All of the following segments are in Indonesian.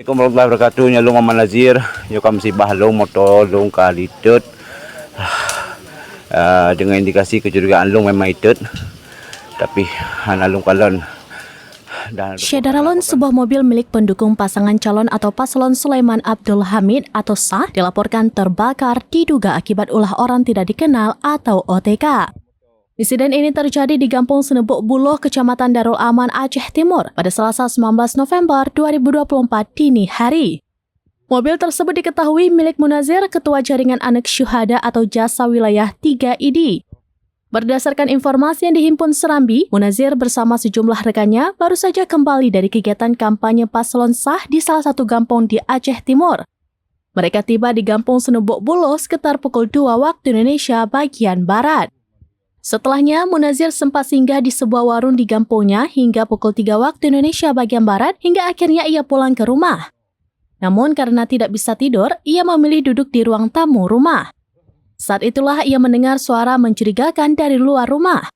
Assalamualaikum warahmatullahi wabarakatuh. Nyalung Muhammad Nazir. Yo kam si bahlong motor long kalitet. Dengan indikasi kecurigaan long memang itet. Tapi hanalung kalon. Syedaralon, sebuah mobil milik pendukung pasangan calon atau paslon Sulaiman Abdul Hamid atau Sah dilaporkan terbakar diduga akibat ulah orang tidak dikenal atau OTK. Insiden ini terjadi di Kampung Senebuk Buloh, Kecamatan Darul Aman, Aceh Timur pada Selasa 19 November 2024 dini hari. Mobil tersebut diketahui milik Munazir, Ketua Jaringan Anak Syuhada atau Jasa Wilayah 3 ID. Berdasarkan informasi yang dihimpun Serambi, Munazir bersama sejumlah rekannya baru saja kembali dari kegiatan kampanye paslon Sah di salah satu kampung di Aceh Timur. Mereka tiba di Kampung Senebuk Buloh sekitar pukul 2 waktu Indonesia bagian Barat. Setelahnya, Munazir sempat singgah di sebuah warung di kampungnya hingga pukul 3 waktu Indonesia bagian Barat hingga akhirnya ia pulang ke rumah. Namun karena tidak bisa tidur, ia memilih duduk di ruang tamu rumah. Saat itulah ia mendengar suara mencurigakan dari luar rumah.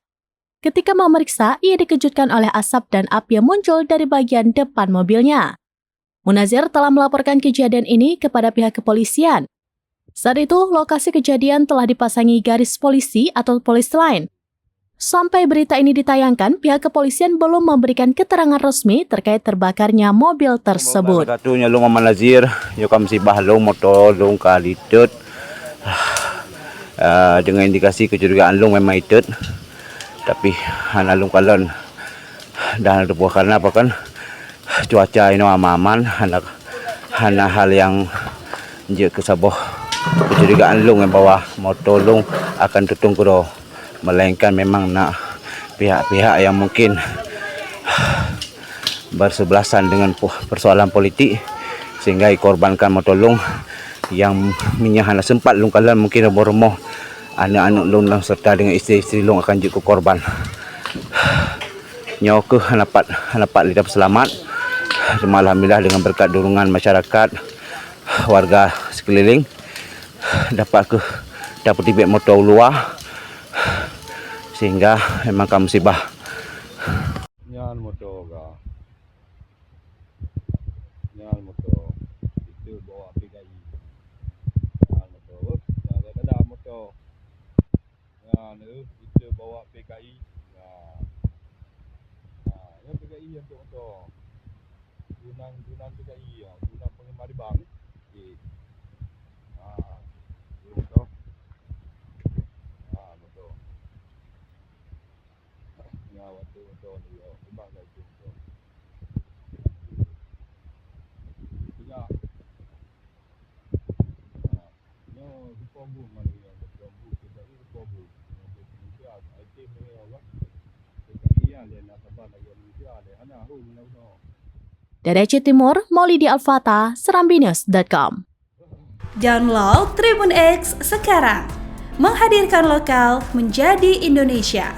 Ketika memeriksa, ia dikejutkan oleh asap dan api yang muncul dari bagian depan mobilnya. Munazir telah melaporkan kejadian ini kepada pihak kepolisian. Saat itu, lokasi kejadian telah dipasangi garis polisi atau polis line. Sampai berita ini ditayangkan, pihak kepolisian belum memberikan keterangan resmi terkait terbakarnya mobil tersebut. Nyalung Muhammad Nazir. Yo kam si bahlong motor long kalitet. Dengan indikasi kecurigaan long memang itet. Tapi hanalung kalon. Dan buah karena apa kan? Cuaca ini aman, hana hal yang je kesaboh. Kecurigaan long yang bawa motor long akan tutung kuro, melainkan memang nak pihak-pihak yang mungkin bersebelasan dengan persoalan politik sehingga dikorbankan motor long yang minyak sempat long kalan mungkin romoh anak-anak long serta dengan isteri-isteri long akan jadi korban. Nyawa ke hanapat lidah selamat. Alhamdulillah dengan berkat dukungan masyarakat, warga sekeliling dapat tibet motor luar sehingga memang kamu musibah. Nyan motor itu bawa PKI. Nyan motor, ada motor. Nyan itu bawa PKI. Yang PKI untuk motor. Tunang PKI ya, tunang penggemar bang. Waktu ni memang dah itu. Punya. No, di pombu mana yang pombu kita ini pombu. Indonesia, item ni apa? Kita ni nak sabar lagi Indonesia ni. Ana hu no. Dari Aceh Timur, Maulidi Al-Fatah, serambinews.com. Download Tribun X sekarang. Menghadirkan lokal menjadi Indonesia.